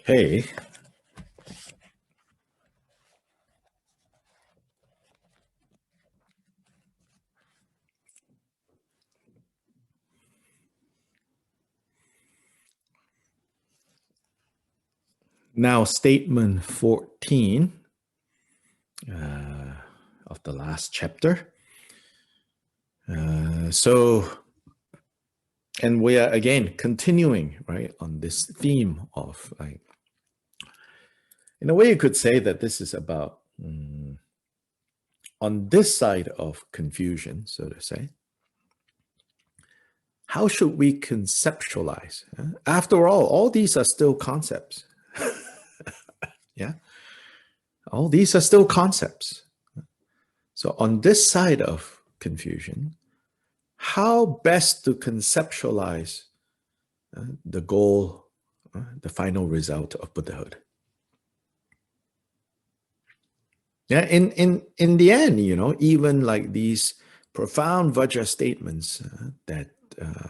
Hey, now statement 14 of the last chapter. And we are again continuing, right, on this theme of, like, in a way you could say that this is about, on this side of confusion, so to say, how should we conceptualize? After all these are still concepts. Yeah, all these are still concepts. So on this side of confusion, how best to conceptualize the goal, the final result of Buddhahood? Yeah, in the end, even like these profound Vajra statements that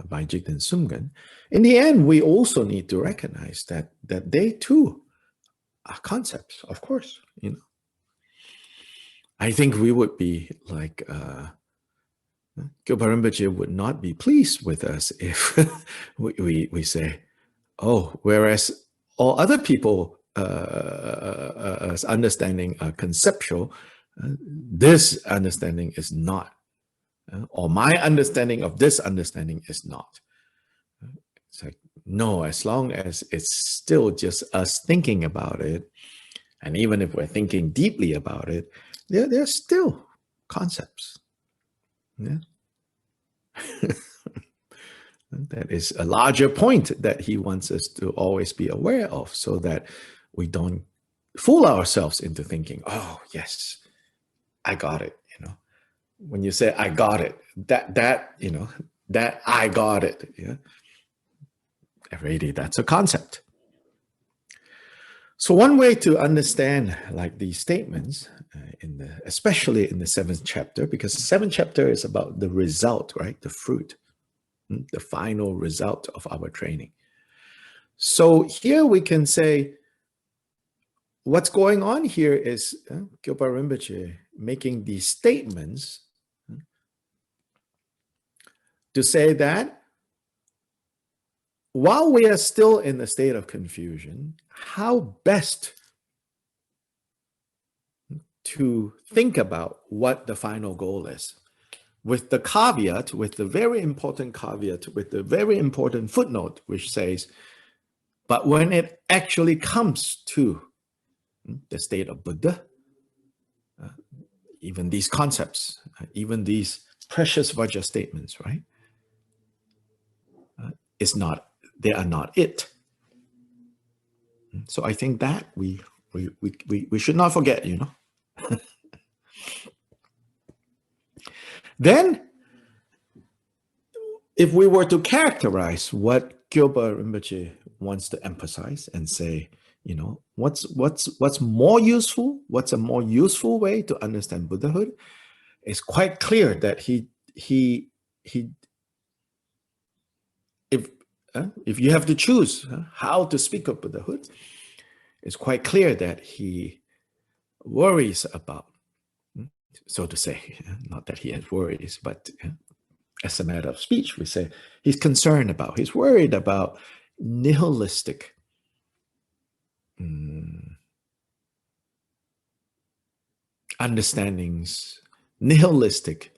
by Jigten Sumgen, in the end, we also need to recognize that they too are concepts, of course. I think we would be like Gyalpa Rinpoche would not be pleased with us if we say, oh, whereas all other people understanding are conceptual, this understanding is not, or my understanding of this understanding is not. It's like, no, as long as it's still just us thinking about it, and even if we're thinking deeply about it, they're still concepts. Yeah. That is a larger point that he wants us to always be aware of, so that we don't fool ourselves into thinking, oh, yes, I got it. When you say I got it, that I got it, yeah, already that's a concept. So one way to understand like these statements, especially in the 7th chapter, because the 7th chapter is about the result, right? The fruit, the final result of our training. So here we can say, what's going on here is Gyalpa Rinpoche making these statements to say that while we are still in the state of confusion, how best to think about what the final goal is, with the caveat, with the very important caveat, with the very important footnote, which says, but when it actually comes to the state of Buddha, even these concepts, even these precious Vajra statements, right, they are not it. So I think that we should not forget, Then, if we were to characterize what Gyalpa Rinpoche wants to emphasize and say, what's more useful, what's a more useful way to understand Buddhahood, it's quite clear that if you have to choose how to speak of Buddhahood, it's quite clear that he worries about, so to say, not that he has worries, but as a matter of speech, we say he's concerned about, he's worried about nihilistic understandings, nihilistic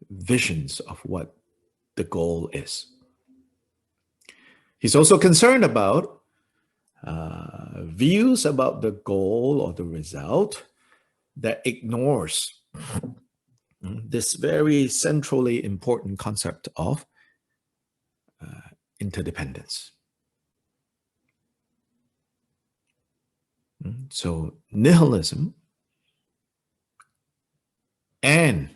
visions of what the goal is. He's also concerned about views about the goal or the result that ignores this very centrally important concept of interdependence. So nihilism and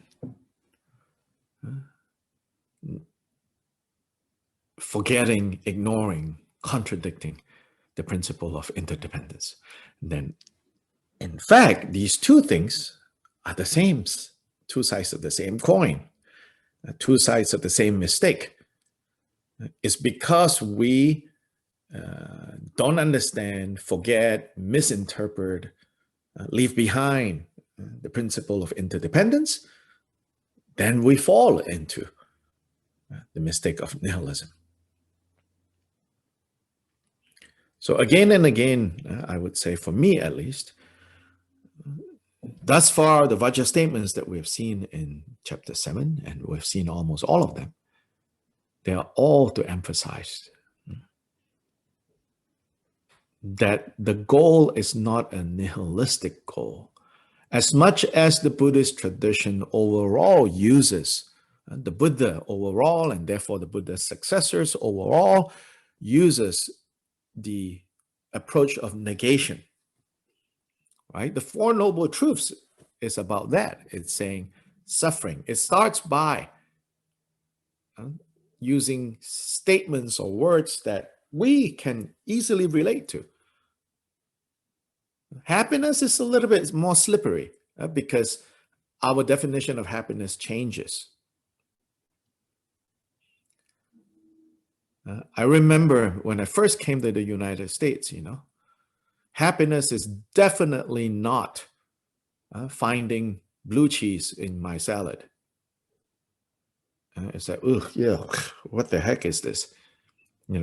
forgetting, ignoring, contradicting the principle of interdependence. Then, in fact, these two things are the same, two sides of the same coin, two sides of the same mistake. It's because we don't understand, forget, misinterpret, leave behind the principle of interdependence, then we fall into the mistake of nihilism. So again and again, I would say, for me at least, thus far, the Vajra statements that we have seen in chapter 7, and we've seen almost all of them, they are all to emphasize that the goal is not a nihilistic goal. As much as the Buddhist tradition overall uses, the Buddha overall, and therefore the Buddha's successors overall, uses the approach of negation, right? The Four Noble Truths is about that. It's saying suffering. It starts by using statements or words that we can easily relate to. Happiness is a little bit more slippery because our definition of happiness changes. I remember when I first came to the United States, happiness is definitely not finding blue cheese in my salad. It's like, ugh, yeah, what the heck is this?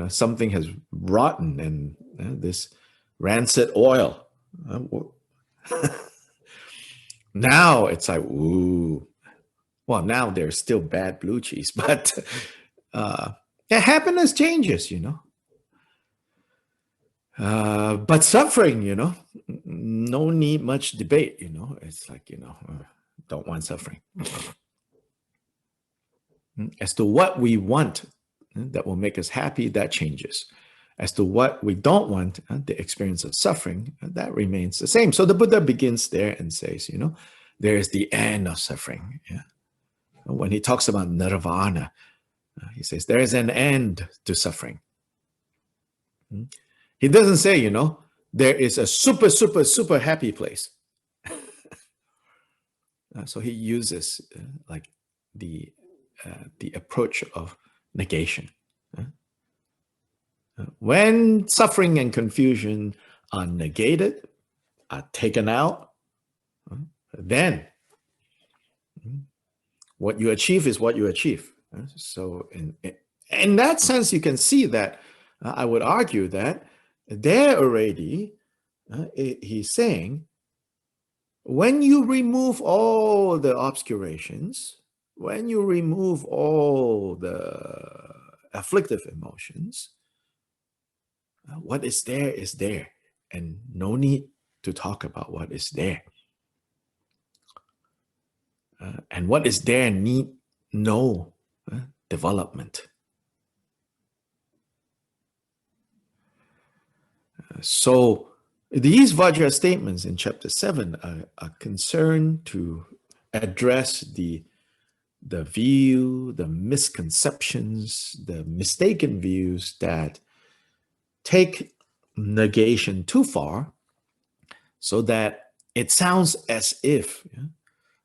Something has rotten and this rancid oil. Now it's like, ooh. Well, now there's still bad blue cheese, but happiness changes, but suffering, no need much debate, it's like, don't want suffering. As to what we want that will make us happy, that changes. As to what we don't want, the experience of suffering, that remains the same. So the Buddha begins there and says, there is the end of suffering. Yeah? When he talks about nirvana, he says there is an end to suffering. He doesn't say, there is a super, super, super happy place. So he uses like the approach of negation. When suffering and confusion are negated, are taken out, then what you achieve is what you achieve. So in that sense, you can see that I would argue that there already, he's saying, when you remove all the obscurations, when you remove all the afflictive emotions, what is there, and no need to talk about what is there. And what is there need no development. So these Vajra statements in chapter 7 are concerned to address the view, the misconceptions, the mistaken views that take negation too far, so that it sounds as if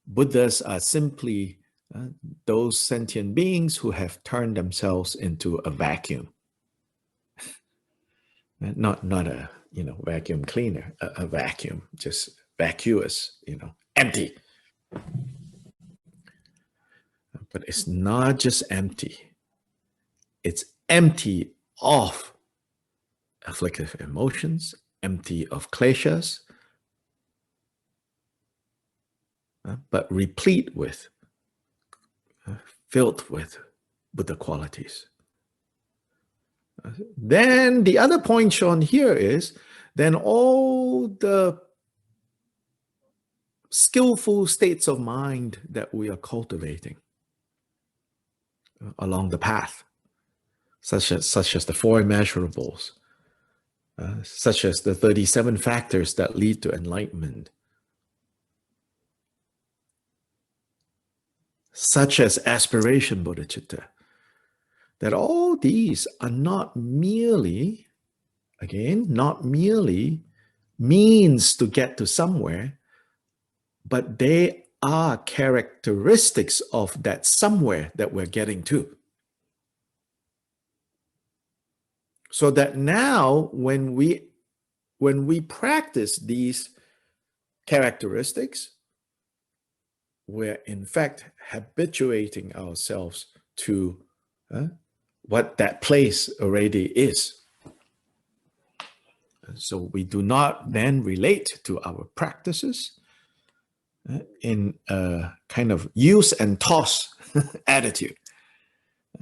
Buddhas are simply those sentient beings who have turned themselves into a vacuum. Not a vacuum cleaner, a vacuum, just vacuous, empty. But it's not just empty. It's empty of afflictive emotions, empty of kleshas, but replete with, filled with Buddha qualities. Then the other point shown here is, then all the skillful states of mind that we are cultivating along the path, such as the four immeasurables, such as the 37 factors that lead to enlightenment, such as aspiration bodhicitta, that all these are not merely, again, not merely means to get to somewhere, but they are characteristics of that somewhere that we're getting to. So that now when we practice these characteristics, we're in fact habituating ourselves to what that place already is. So we do not then relate to our practices in a kind of use and toss attitude.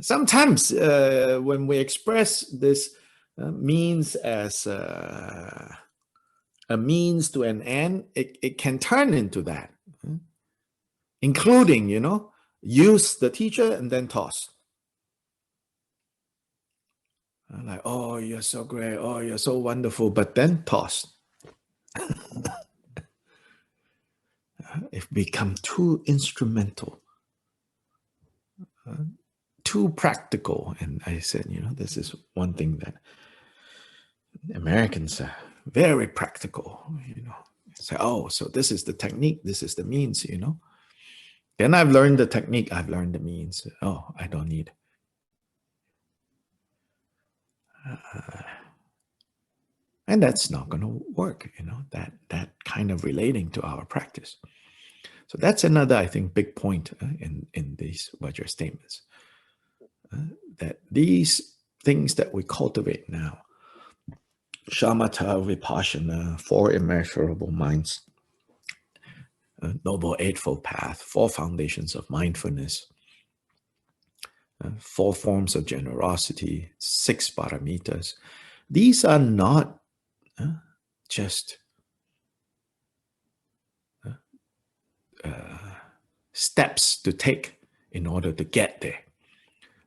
Sometimes when we express this means as a means to an end, it can turn into that, including, use the teacher and then toss. Like, oh, you're so great. Oh, you're so wonderful. But then toss. It become too instrumental, too practical. And I said, this is one thing that Americans are very practical, Say, oh, so this is the technique. This is the means, Then I've learned the technique. I've learned the means. Oh, I don't need. And that's not going to work, that kind of relating to our practice. So that's another, I think, big point in these Vajra statements. That these things that we cultivate now, shamatha, vipassana, 4 immeasurable minds, Noble Eightfold Path, 4 foundations of mindfulness, 4 forms of generosity, 6 paramitas. These are not just steps to take in order to get there.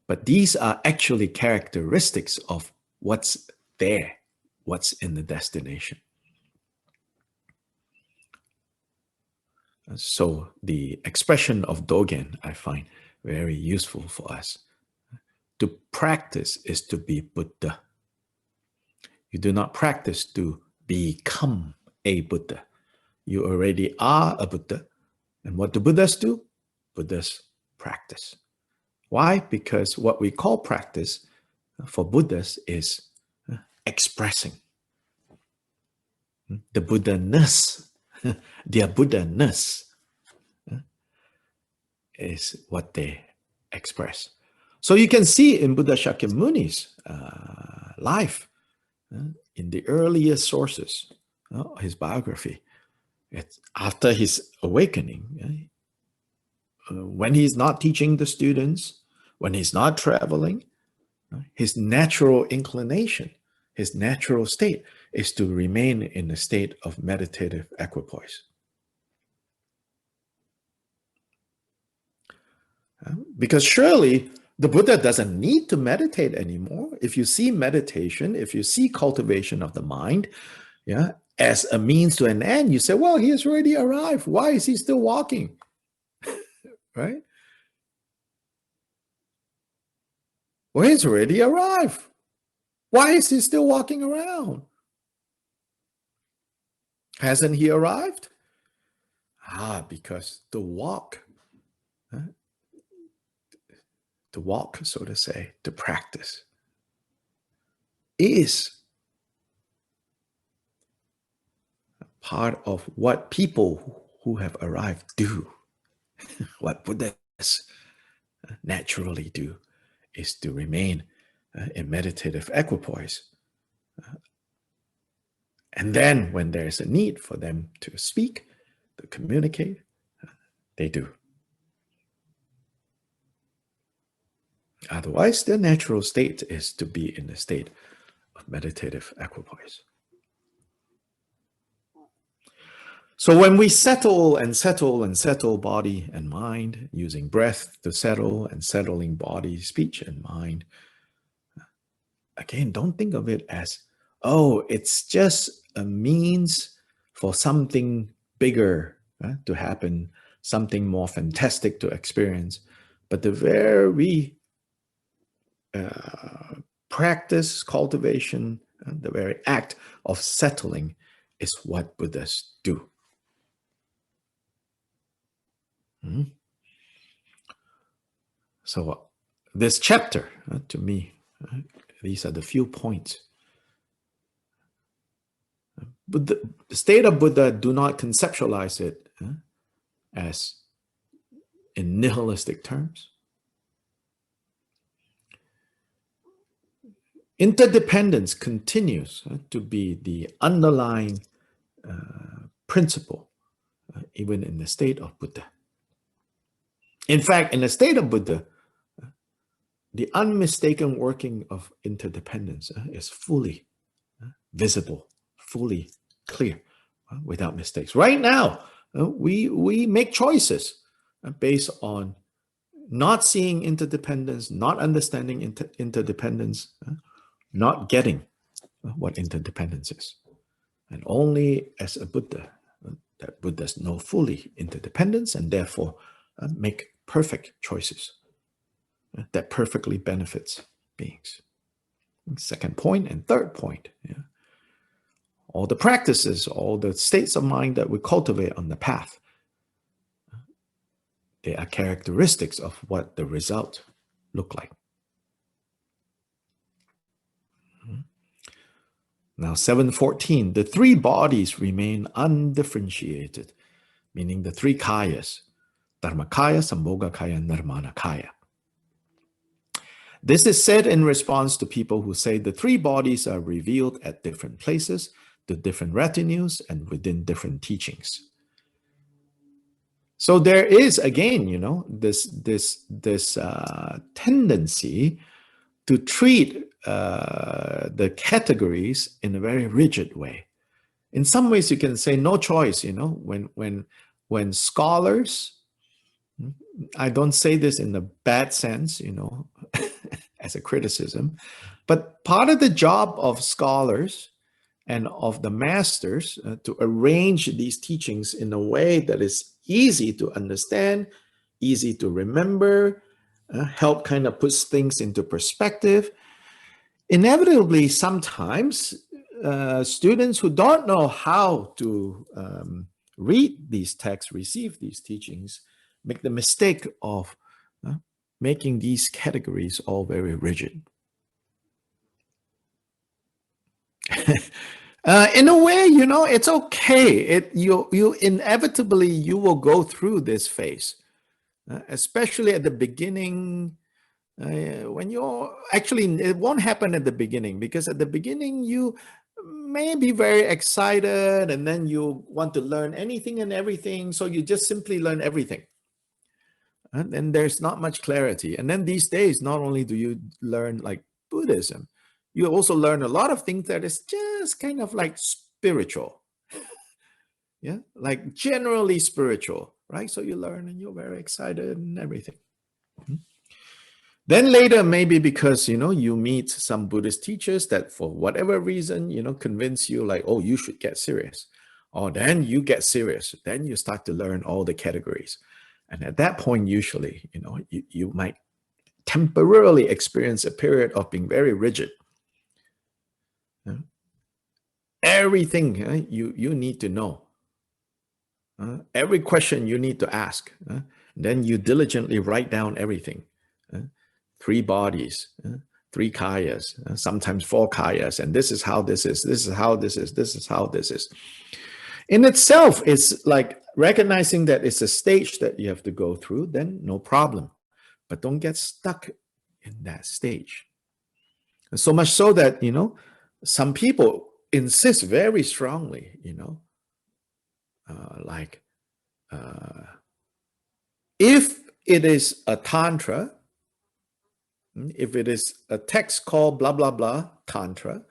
But these are actually characteristics of what's there, what's in the destination. So the expression of Dogen, I find very useful for us. To practice is to be Buddha. You do not practice to become a Buddha. You already are a Buddha. And what do Buddhas do? Buddhas practice. Why? Because what we call practice for Buddhas is expressing the Buddha-ness. Their Buddha-ness is what they express. So you can see in Buddha Shakyamuni's life, in the earliest sources, his biography, after his awakening, when he's not teaching the students, when he's not traveling, his natural inclination, his natural state is to remain in a state of meditative equipoise. Because surely the Buddha doesn't need to meditate anymore. If you see meditation, if you see cultivation of the mind, as a means to an end, you say, well, he has already arrived. Why is he still walking? Right? Well, he's already arrived. Why is he still walking around? Hasn't he arrived? Because the walk, so to say, to practice, is part of what people who have arrived do. What Buddhas naturally do is to remain in meditative equipoise. And then when there's a need for them to speak, to communicate, they do. Otherwise, their natural state is to be in a state of meditative equipoise. So when we settle and settle and settle body and mind, using breath to settle and settling body, speech, and mind, again, don't think of it as, oh, it's just a means for something bigger to happen, something more fantastic to experience. But the very practice, cultivation, the very act of settling is what Buddhas do. So this chapter, to me, These are the few points. But the state of Buddha, do not conceptualize it as in nihilistic terms. Interdependence continues to be the underlying principle even in the state of Buddha. In fact, in the state of Buddha, the unmistaken working of interdependence is fully visible, fully clear, without mistakes. Right now, we make choices based on not seeing interdependence, not understanding interdependence, not getting what interdependence is. And only as a Buddha, that Buddhas know fully interdependence and therefore make perfect choices that perfectly benefits beings. Second point and third point. All the practices, all the states of mind that we cultivate on the path, they are characteristics of what the result look like. Now 714, the three bodies remain undifferentiated, meaning the three kayas, Dharmakaya, Sambhogakaya, and Nirmanakaya. This is said in response to people who say the three bodies are revealed at different places, to different retinues, and within different teachings. So there is, again, this tendency to treat the categories in a very rigid way. In some ways, you can say no choice. When scholars, I don't say this in the bad sense, as a criticism, but part of the job of scholars and of the masters to arrange these teachings in a way that is easy to understand, easy to remember, help kind of puts things into perspective. Inevitably, sometimes students who don't know how to read these texts, receive these teachings, make the mistake of making these categories all very rigid. In a way, it's okay. You inevitably, you will go through this phase, especially at the beginning. When you're actually, it won't happen at the beginning, because at the beginning you may be very excited and then you want to learn anything and everything. So you just simply learn everything. And then there's not much clarity. And then these days, not only do you learn like Buddhism, you also learn a lot of things that is just kind of like spiritual. Yeah, like generally spiritual, right? So you learn and you're very excited and everything. Then later, maybe because, you meet some Buddhist teachers that for whatever reason, convince you like, oh, you should get serious. Or then you get serious. Then you start to learn all the categories. And at that point, usually, you might temporarily experience a period of being very rigid. Everything you need to know. Every question you need to ask. Then you diligently write down everything. Three bodies, three kayas, sometimes four kayas, and this is how this is, this is how this is, this is how this is. In itself, it's like recognizing that it's a stage that you have to go through, then no problem. But don't get stuck in that stage. And so much so that, some people insist very strongly, if it is a tantra, if it is a text called blah, blah, blah, tantra,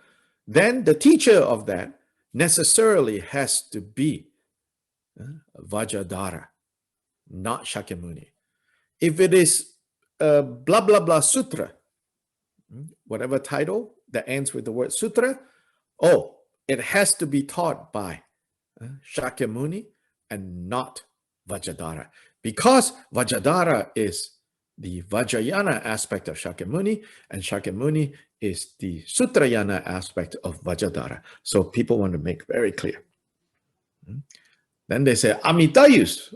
then the teacher of that necessarily has to be Vajradhara, not Shakyamuni. If it is blah, blah, blah sutra, whatever title that ends with the word sutra, it has to be taught by Shakyamuni and not Vajradhara, because Vajradhara is the Vajrayana aspect of Shakyamuni, and Shakyamuni is the Sutrayana aspect of Vajradhara. So people want to make very clear. Then they say Amitayus,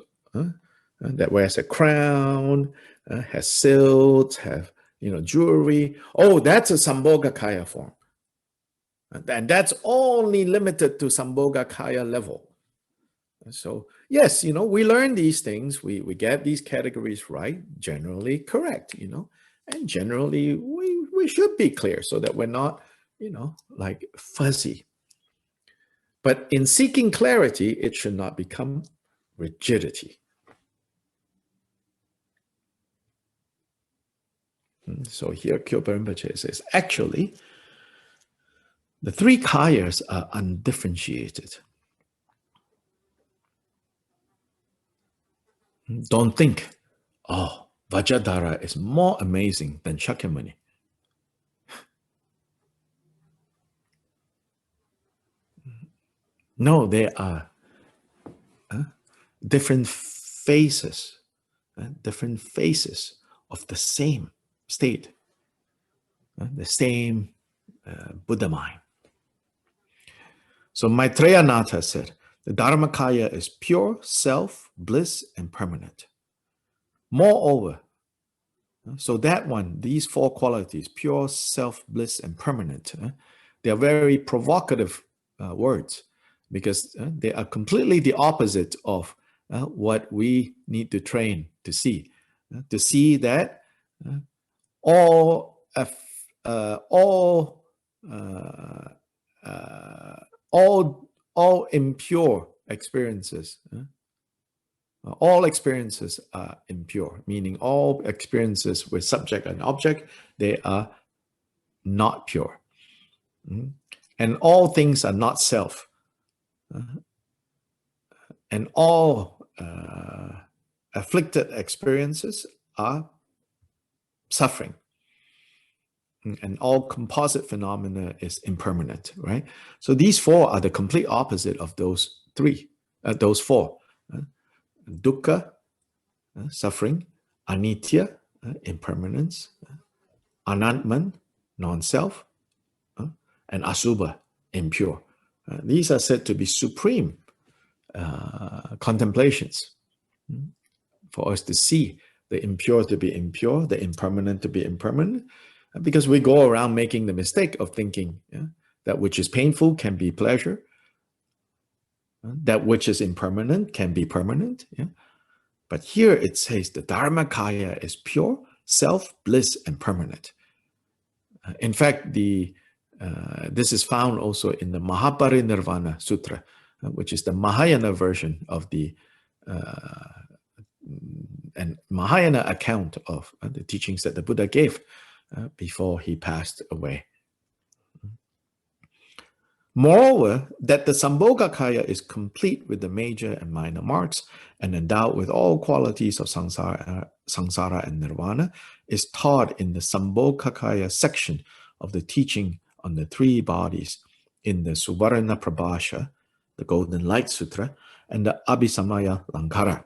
that wears a crown, has silts, have jewelry. Oh, that's a Sambhogakaya form. And that's only limited to Sambhogakaya level. So yes, we learn these things. We get these categories right, generally correct, and generally we should be clear so that we're not, like fuzzy. But in seeking clarity, it should not become rigidity. So here Kyopa Rinpoche says, actually, the three kayas are undifferentiated. Don't think, oh, Vajradhara is more amazing than Shakyamuni. No, they are different phases of the same state, the same Buddha mind. So Maitreya Natha said, the Dharmakaya is pure, self, bliss, and permanent. Moreover, so that one, these four qualities, pure, self, bliss, and permanent, they are very provocative words because they are completely the opposite of what we need to train to see. To see that all impure experiences, all experiences are impure, meaning all experiences with subject and object, they are not pure. And all things are not self. And all afflicted experiences are suffering. And all composite phenomena is impermanent, right? So these four are the complete opposite of those four. Dukkha, suffering, anitya, impermanence, anantman, non-self, and asubha, impure. These are said to be supreme contemplations for us to see the impure to be impure, the impermanent to be impermanent, because we go around making the mistake of thinking that which is painful can be pleasure, that which is impermanent can be permanent. But here it says the Dharmakaya is pure, self, bliss, and permanent. In fact, this is found also in the Mahaparinirvana Sutra, which is the Mahayana version of the and Mahayana account of the teachings that the Buddha gave before he passed away. Moreover, that the Sambhogakaya is complete with the major and minor marks and endowed with all qualities of samsara and nirvana is taught in the Sambhogakaya section of the teaching on the three bodies in the Suvarna Prabhasha, the Golden Light Sutra, and the Abhisamaya Lankara.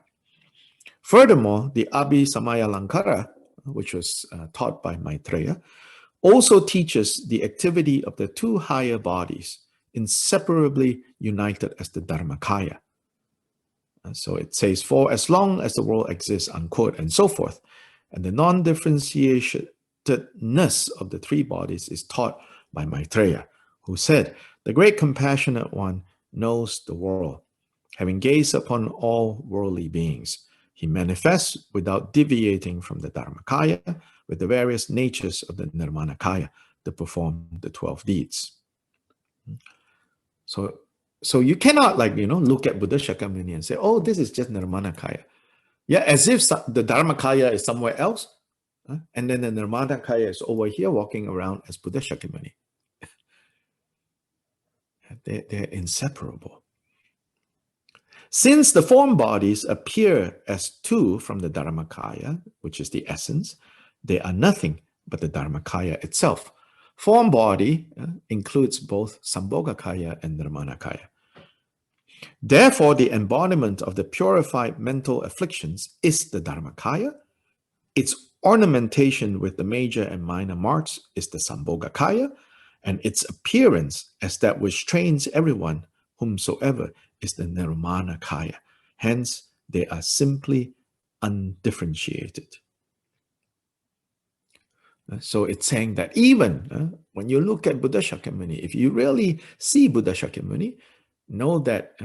Furthermore, the Abhisamaya Lankara, which was taught by Maitreya, also teaches the activity of the two higher bodies, inseparably united as the Dharmakaya. So it says, for as long as the world exists, unquote, and so forth. And the non-differentiatedness of the three bodies is taught by Maitreya, who said, the great compassionate one knows the world. Having gazed upon all worldly beings, he manifests without deviating from the Dharmakaya with the various natures of the Nirmanakaya to perform the 12 deeds. So you cannot look at Buddha Shakyamuni and say, oh, this is just Nirmanakaya. Yeah, as if the Dharmakaya is somewhere else, and then the Nirmanakaya is over here walking around as Buddha Shakyamuni. They're inseparable. Since the form bodies appear as two from the Dharmakaya, which is the essence, they are nothing but the Dharmakaya itself. Form body includes both Sambhogakaya and Nirmanakaya. Therefore, the embodiment of the purified mental afflictions is the Dharmakaya. Its ornamentation with the major and minor marks is the Sambhogakaya, and its appearance as that which trains everyone whomsoever is the Nirmanakaya. Hence, they are simply undifferentiated. So it's saying that even when you look at Buddha Shakyamuni, if you really see Buddha Shakyamuni, know that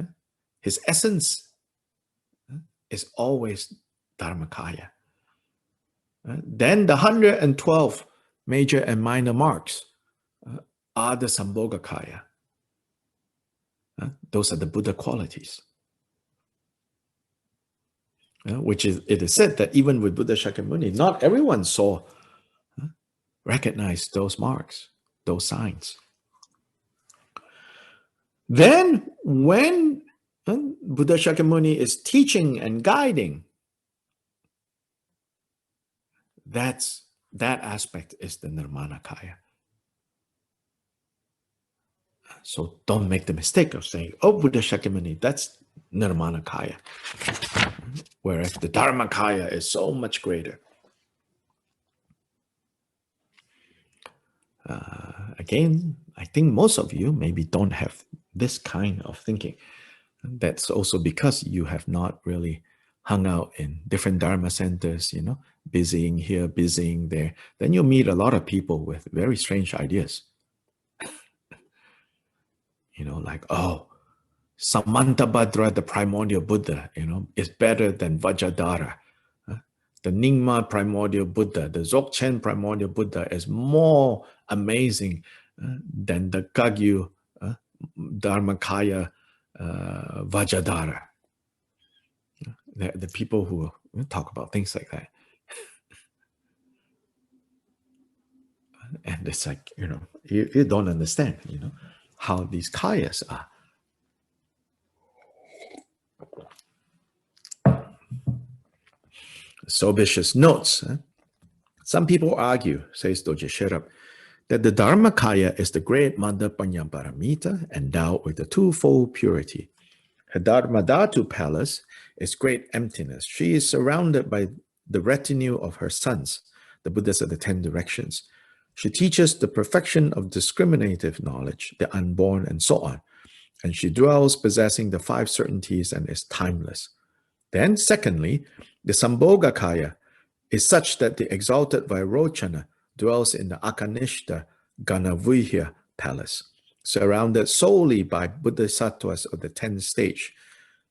his essence is always Dharmakaya. Then the 112 major and minor marks are the Sambhogakaya. Those are the Buddha qualities. Which is, it is said that even with Buddha Shakyamuni, not everyone saw, recognized those marks, those signs. Then when Buddha Shakyamuni is teaching and guiding, that aspect is the Nirmanakaya. So don't make the mistake of saying, oh, Buddha Shakyamuni, that's Nirmanakaya. Whereas the Dharmakaya is so much greater. Again, I think most of you maybe don't have this kind of thinking. That's also because you have not really hung out in different Dharma centers, busying here, busying there. Then you meet a lot of people with very strange ideas. Like, oh, Samantabhadra, the primordial Buddha, is better than Vajradhara. The Nyingma primordial Buddha, the Dzogchen primordial Buddha is more amazing than the Kagyu Dharmakaya Vajradhara. The people who talk about things like that. And it's like, you don't understand, how these kayas are. Sobitius notes, some people argue, says Doje Sherab, that the Dharmakaya is the great Mother Panyaparamita endowed with the twofold purity. Her Dharmadhatu palace is great emptiness. She is surrounded by the retinue of her sons, the Buddhas of the 10 directions. She teaches the perfection of discriminative knowledge, the unborn, and so on. And she dwells possessing the 5 certainties and is timeless. Then, secondly, the Sambhogakaya is such that the exalted Vairochana dwells in the Akanishta Ganavihya palace, surrounded solely by Bodhisattvas of the 10th stage,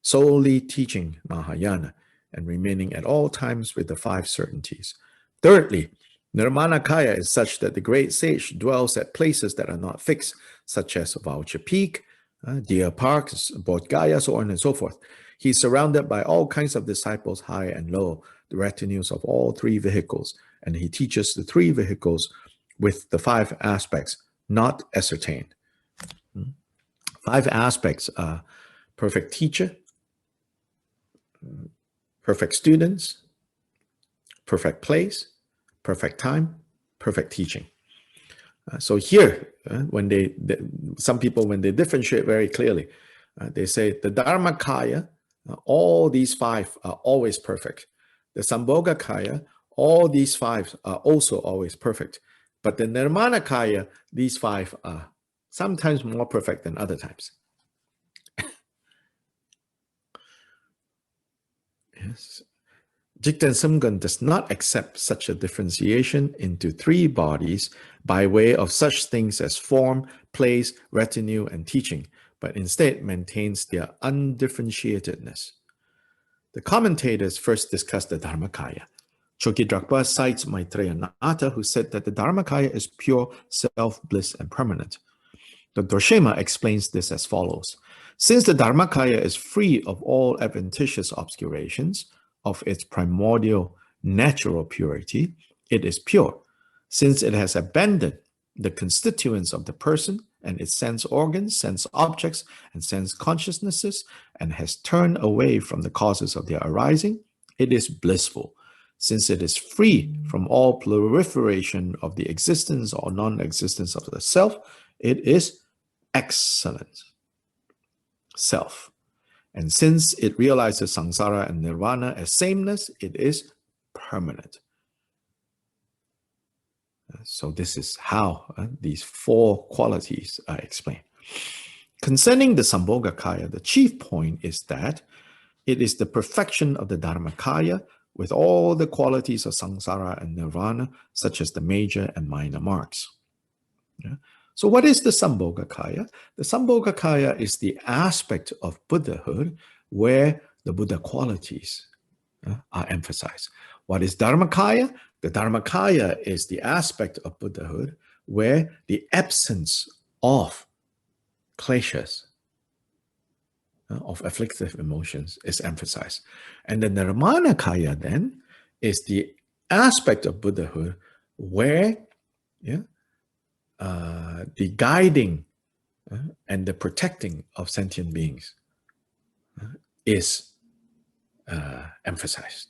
solely teaching Mahayana and remaining at all times with the 5 certainties. Thirdly, Nirmanakaya is such that the great sage dwells at places that are not fixed, such as Vulture Peak, Deer Park, Bodh Gaya, so on and so forth. He is surrounded by all kinds of disciples, high and low, the retinues of all 3 vehicles, and he teaches the 3 vehicles with the 5 aspects, not ascertained. 5 aspects are perfect teacher, perfect students, perfect place, perfect time, perfect teaching. So here, some people, when they differentiate very clearly, they say the Dharmakaya, all these 5 are always perfect. The Sambhogakaya, all these 5 are also always perfect. But the Nirmanakaya, these 5 are sometimes more perfect than other times. Yes. Jigten Sumgon does not accept such a differentiation into 3 bodies by way of such things as form, place, retinue, and teaching, but instead maintains their undifferentiatedness. The commentators first discussed the Dharmakaya. Choki Drakpa cites Maitreya Nata, who said that the Dharmakaya is pure self, bliss, and permanent. The Dorshema explains this as follows. Since the Dharmakaya is free of all adventitious obscurations of its primordial natural purity, it is pure. Since it has abandoned the constituents of the person and its sense organs, sense objects, and sense consciousnesses, and has turned away from the causes of their arising, it is blissful. Since it is free from all proliferation of the existence or non-existence of the self, it is excellent self. And since it realizes samsara and nirvana as sameness, it is permanent. So this is how these 4 qualities are explained. Concerning the Sambhogakaya, the chief point is that it is the perfection of the Dharmakaya with all the qualities of samsara and nirvana, such as the major and minor marks. Yeah? So what is the Sambhogakaya? The Sambhogakaya is the aspect of Buddhahood where the Buddha qualities are emphasized. What is Dharmakaya? The Dharmakaya is the aspect of Buddhahood where the absence of kleshas, of afflictive emotions, is emphasized. And the Nirmanakaya then is the aspect of Buddhahood where the guiding and the protecting of sentient beings is emphasized.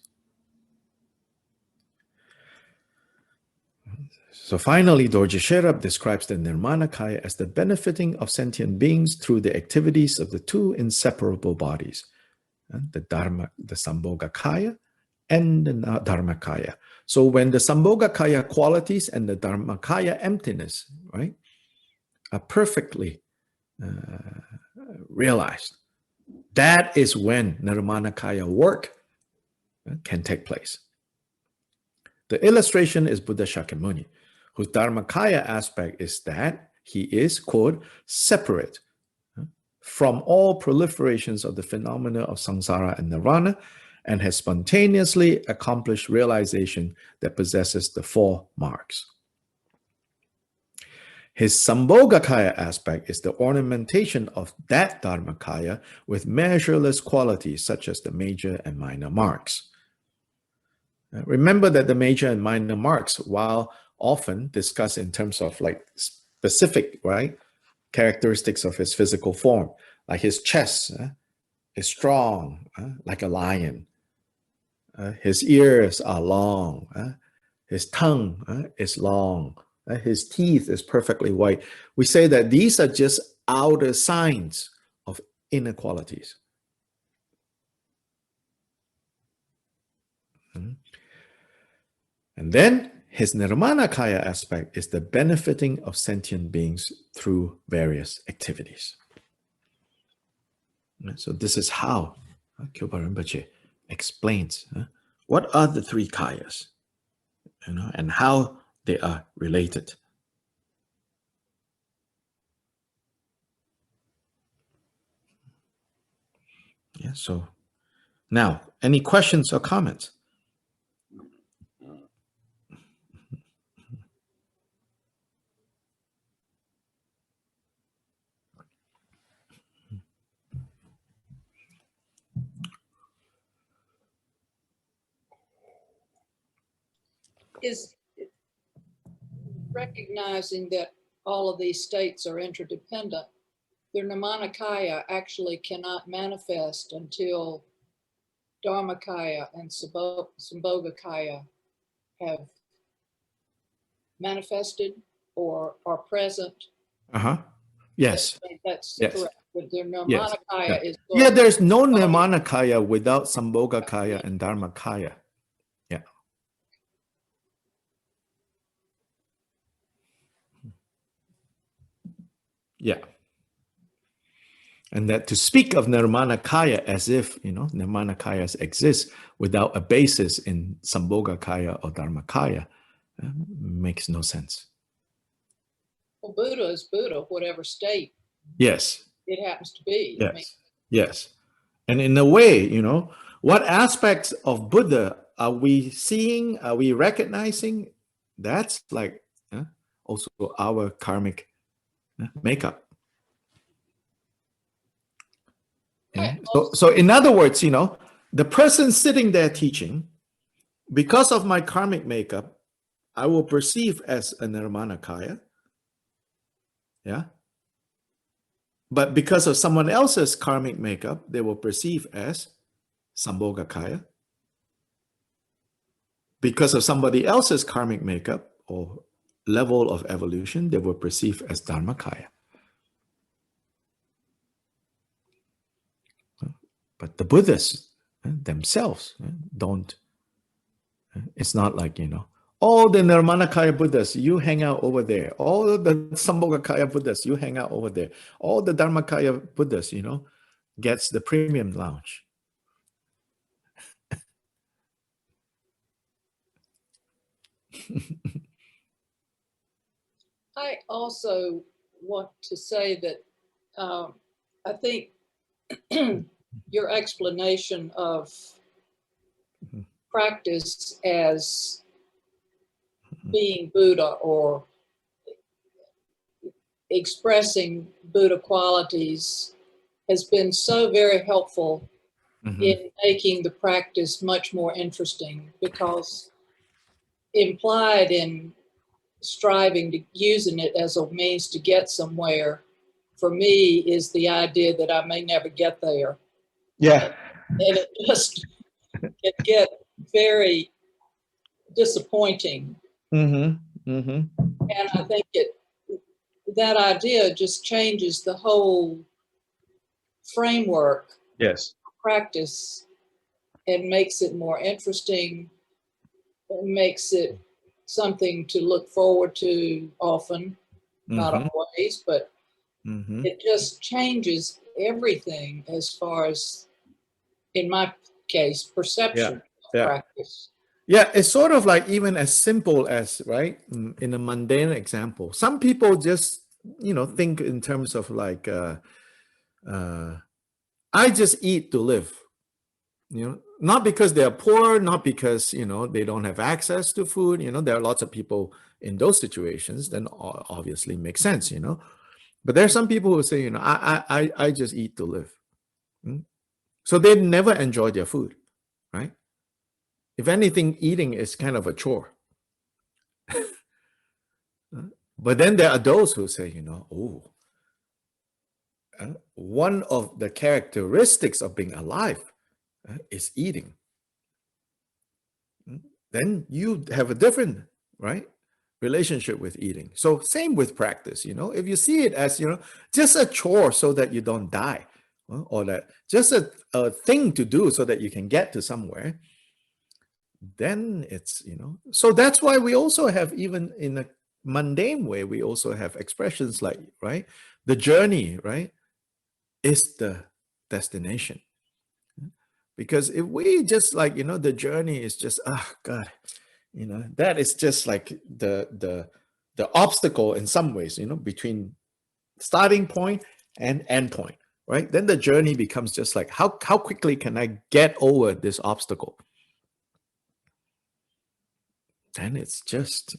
So finally, Dorje Sherab describes the Nirmanakaya as the benefiting of sentient beings through the activities of the two inseparable bodies, the Sambhogakaya and the Dharmakaya. So when the Sambhogakaya qualities and the Dharmakaya emptiness, right, are perfectly realized, that is when Nirmanakaya work can take place. The illustration is Buddha Shakyamuni, whose Dharmakaya aspect is that he is, quote, separate from all proliferations of the phenomena of samsara and nirvana, and has spontaneously accomplished realization that possesses the four marks. His Sambhogakaya aspect is the ornamentation of that Dharmakaya with measureless qualities such as the major and minor marks. Remember that the major and minor marks, while often discussed in terms of like specific, right, characteristics of his physical form, like his chest is strong, like a lion. His ears are long. His tongue is long. His teeth is perfectly white. We say that these are just outer signs of inner qualities. And then his Nirmanakaya aspect is the benefiting of sentient beings through various activities. So this is how Kyopa Rinpoche explains what are the three kayas, and how they are related. Yeah, so now, any questions or comments? Is recognizing that all of these states are interdependent, their Nirmanakaya actually cannot manifest until Dharmakaya and Sambhogakaya have manifested or are present. Yes. That's yes. correct. But their Nirmanakaya is... Yeah, there's no Nirmanakaya without Sambhogakaya and Dharmakaya. Yeah. Yeah. And that to speak of Nirmanakaya as if, Nirmanakayas exist without a basis in Sambhogakaya or Dharmakaya makes no sense. Well, Buddha is Buddha, whatever state yes. it happens to be. Yes. Yes. And in a way, what aspects of Buddha are we seeing? Are we recognizing? That's like also our karmic makeup. Right. So in other words, the person sitting there teaching, because of my karmic makeup, I will perceive as a Nirmanakaya. Yeah. But because of someone else's karmic makeup, they will perceive as Sambhogakaya. Because of somebody else's karmic makeup or level of evolution, they will perceive as Dharmakaya. But the Buddhists themselves don't. It's not like, all the Nirmanakaya Buddhas, you hang out over there. All the Sambhogakaya Buddhas, you hang out over there. All the Dharmakaya Buddhas, gets the premium lounge. I also want to say that I think your explanation of practice as being Buddha or expressing Buddha qualities has been so very helpful in making the practice much more interesting, because implied in striving to using it as a means to get somewhere, for me, is the idea that I may never get there. Yeah. And it just can get very disappointing. And I think that idea just changes the whole framework Yes. practice and makes it more interesting, and makes it something to look forward to often, not always, but it just changes everything as far as, in my case, perception of Yeah. practice. Yeah, it's sort of like even as simple as, right, in a mundane example, some people just, think in terms of like, I just eat to live, not because they're poor, not because, they don't have access to food. There are lots of people in those situations, then obviously makes sense, but there are some people who say, I just eat to live. So they never enjoy their food, right? If anything, eating is kind of a chore. But then there are those who say, one of the characteristics of being alive is eating. Then you have a different, right, relationship with eating. So same with practice, if you see it as, just a chore so that you don't die, or that just a thing to do so that you can get to somewhere, then it's, so that's why we also have, even in a mundane way, we also have expressions like, right, the journey, right, is the destination. Because if we just like, the journey is just, oh God, that is just like the obstacle in some ways, between starting point and end point, right? Then the journey becomes just like, how quickly can I get over this obstacle? Then it's just,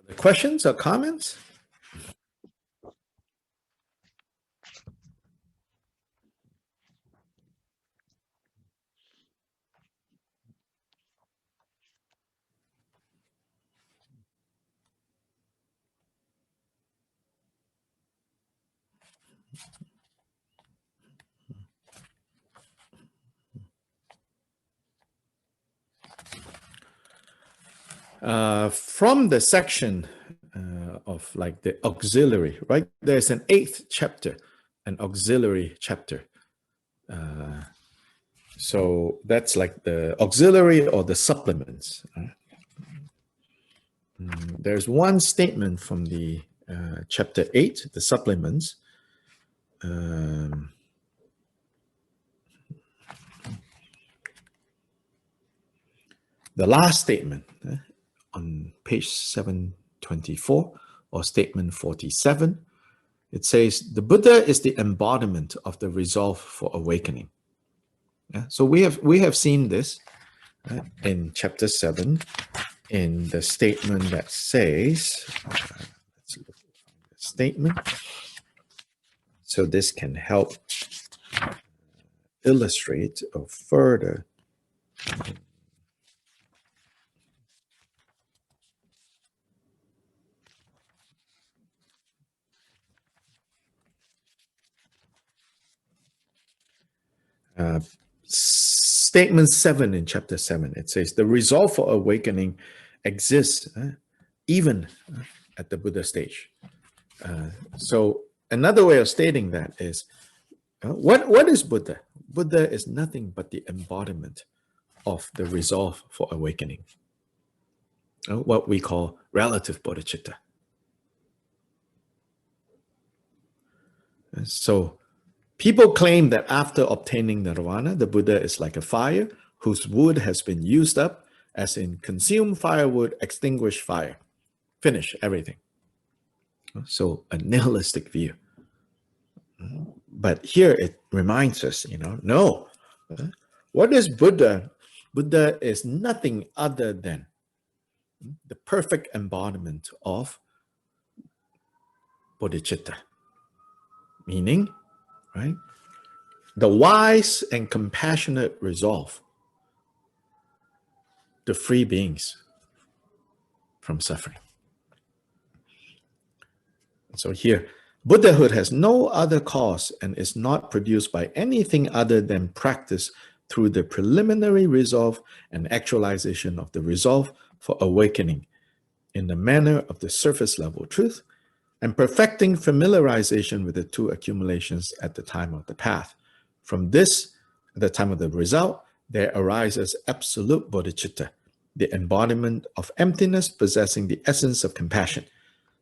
the questions or comments? From the section of like the auxiliary, right? There's an 8th chapter, an auxiliary chapter. So that's like the auxiliary or the supplements. There's one statement from the chapter 8, the supplements. The last statement on page 724, or statement 47, it says, the Buddha is the embodiment of the resolve for awakening. Yeah? So we have seen this in chapter 7, in the statement that says, let's look at the statement. So this can help illustrate or further Statement 7 in chapter 7, it says, the resolve for awakening exists even at the Buddha stage. So another way of stating that is, what is Buddha? Buddha is nothing but the embodiment of the resolve for awakening, what we call relative bodhicitta. So people claim that after obtaining nirvana, the Buddha is like a fire whose wood has been used up, as in consume firewood, extinguish fire, finish everything. So a nihilistic view. But here it reminds us, no. What is Buddha? Buddha is nothing other than the perfect embodiment of bodhicitta. Meaning, right? The wise and compassionate resolve to free beings from suffering. So here, Buddhahood has no other cause and is not produced by anything other than practice through the preliminary resolve and actualization of the resolve for awakening in the manner of the surface level truth and perfecting familiarization with the two accumulations at the time of the path. From this, at the time of the result, there arises absolute bodhicitta, the embodiment of emptiness possessing the essence of compassion,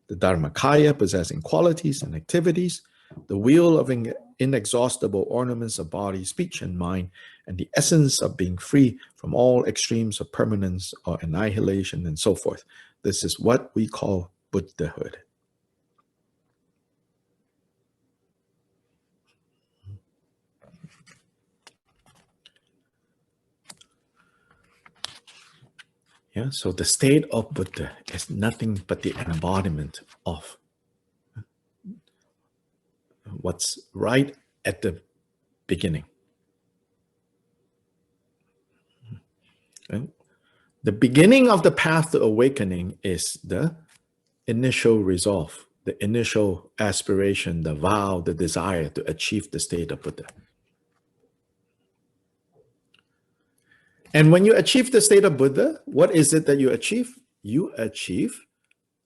the Dharmakaya possessing qualities and activities, the wheel of inexhaustible ornaments of body, speech, and mind, and the essence of being free from all extremes of permanence or annihilation, and so forth. This is what we call Buddhahood. Yeah, so the state of Buddha is nothing but the embodiment of what's right at the beginning. And the beginning of the path to awakening is the initial resolve, the initial aspiration, the vow, the desire to achieve the state of Buddha. And when you achieve the state of Buddha, what is it that you achieve? You achieve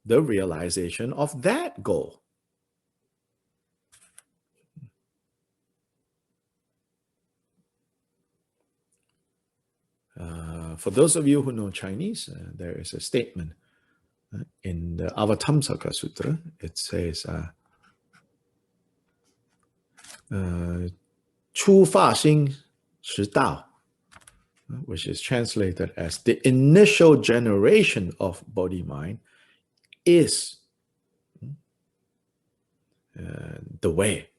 the realization of that goal. For those of you who know Chinese, there is a statement in the Avatamsaka Sutra. It says, 出发心是道, which is translated as the initial generation of body mind is the way.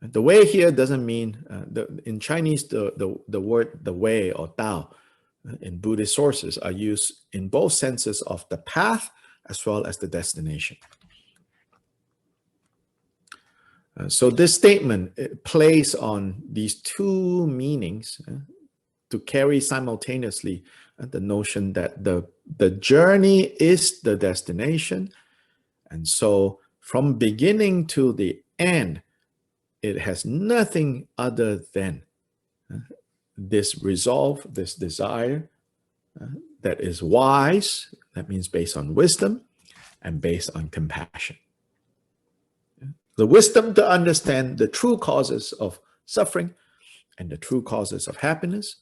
The way here doesn't mean, in Chinese, the word the way or Tao in Buddhist sources are used in both senses of the path as well as the destination. So this statement plays on these two meanings to carry simultaneously the notion that the journey is the destination. And so from beginning to the end, it has nothing other than this resolve, this desire that is wise, that means based on wisdom and based on compassion. The wisdom to understand the true causes of suffering and the true causes of happiness,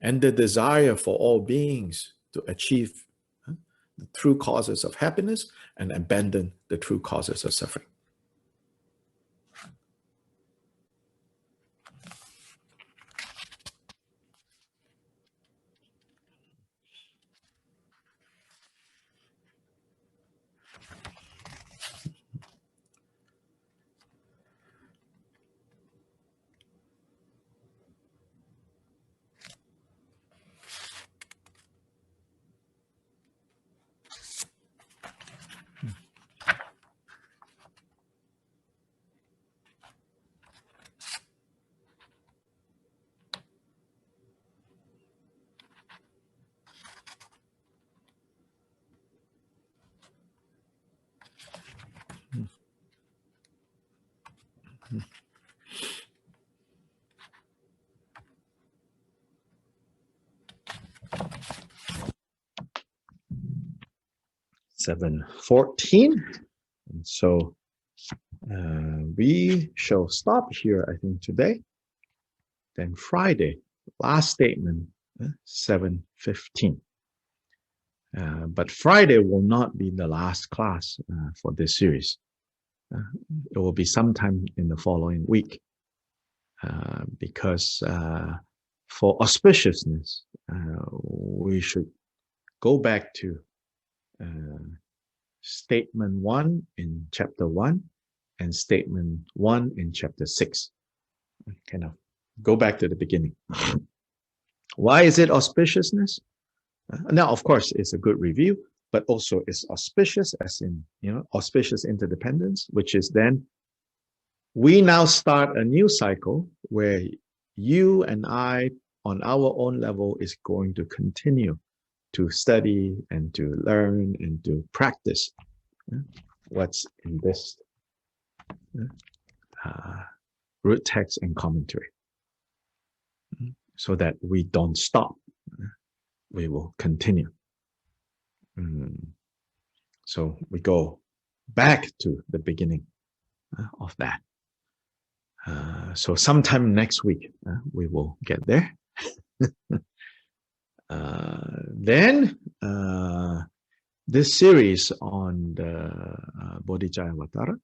and the desire for all beings to achieve the true causes of happiness and abandon the true causes of suffering. 7:14. And so we shall stop here, I think, today. Then Friday, last statement, 7:15. But Friday will not be the last class for this series. It will be sometime in the following week, because for auspiciousness, we should go back to statement 1 in chapter 1 and statement 1 in chapter 6. Kind of go back to the beginning. Why is it auspiciousness? Now, of course, it's a good review, but also it's auspicious, as in, auspicious interdependence, which is then we now start a new cycle where you and I, on our own level, is going to continue to study and to learn and to practice what's in this root text and commentary, so that we don't stop. We will continue. So we go back to the beginning of that. So sometime next week, we will get there. Then this series on the Bodhicaya-vatara,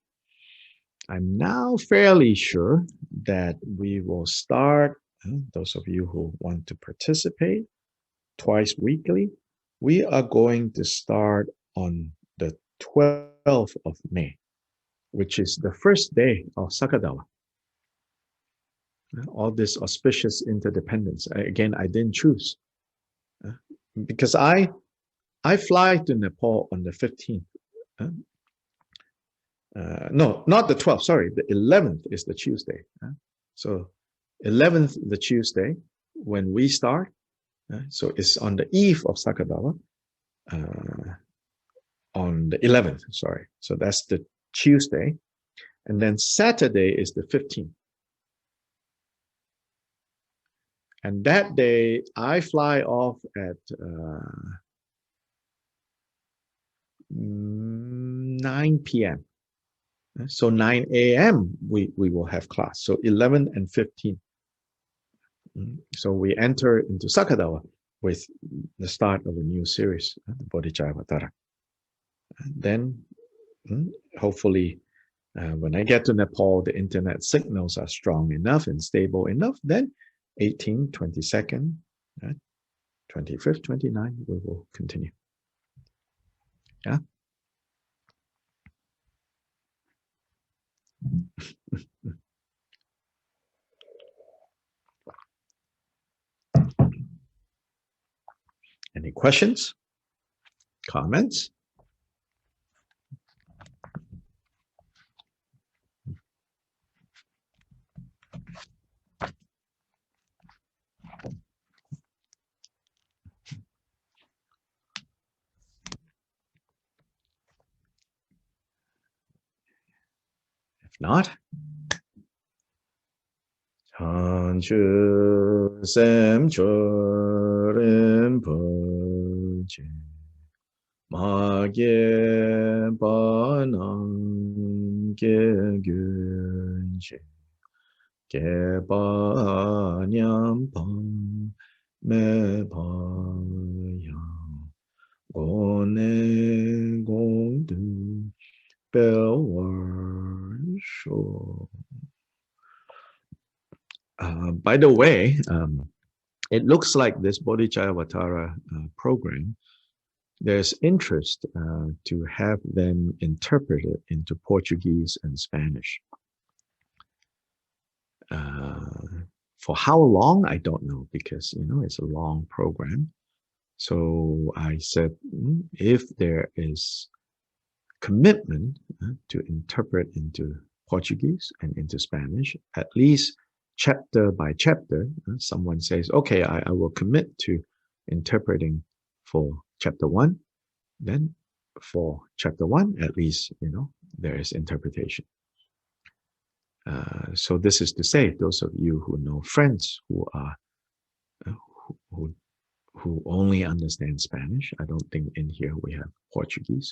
I'm now fairly sure that we will start, those of you who want to participate, twice weekly, we are going to start on the 12th of May, which is the first day of Sakadawa. All this auspicious interdependence. Again, I didn't choose, because I fly to Nepal on the 15th. No, not the 12th, sorry, the 11th is the Tuesday. So 11th, the Tuesday, when we start. So it's on the eve of Sakadawa, on the 11th, sorry. So that's the Tuesday. And then Saturday is the 15th. And that day, I fly off at 9 p.m. So 9 a.m. we will have class. So 11 and 15. So we enter into Sakadawa with the start of a new series, the Bodhicaya-vatara. Then, hopefully, when I get to Nepal, the internet signals are strong enough and stable enough, then 18th, 22nd, 25th, 29th, we will continue. Yeah. Any questions? Comments? If not, Chanchu Sem Chorim Poche Magye Banam Ge Gyunche Ge Banyam Pam Me Payam Gone Gongdu Belwarsho. By the way, it looks like this Bodhicaya-vatara program, there's interest to have them interpreted into Portuguese and Spanish. For how long, I don't know, because, it's a long program. So I said, if there is commitment to interpret into Portuguese and into Spanish, at least chapter by chapter, someone says, okay, I will commit to interpreting for chapter 1, then for chapter 1, at least, there is interpretation. So this is to say, those of you who know friends who are who only understand Spanish, I don't think in here we have Portuguese,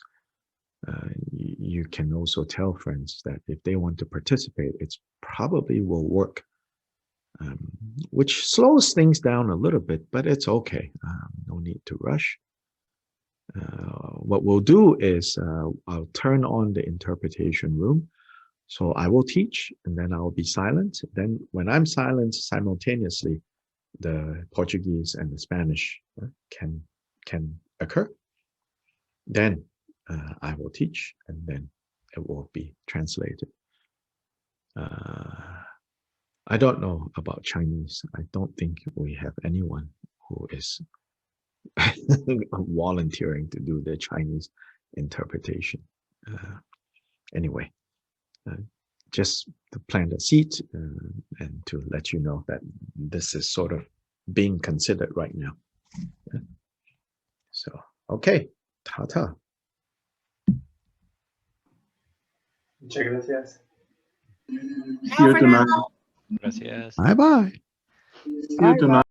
you can also tell friends that if they want to participate, it's probably will work, which slows things down a little bit, but it's okay. No need to rush. What we'll do is I'll turn on the interpretation room. So I will teach and then I'll be silent. Then when I'm silent, simultaneously, the Portuguese and the Spanish can occur. Then I will teach and then it will be translated. I don't know about Chinese. I don't think we have anyone who is volunteering to do the Chinese interpretation. Anyway, just to plant a seed and to let you know that this is sort of being considered right now. So, okay, ta-ta. Muchas gracias. See you tonight. Gracias. Bye-bye. See you tonight.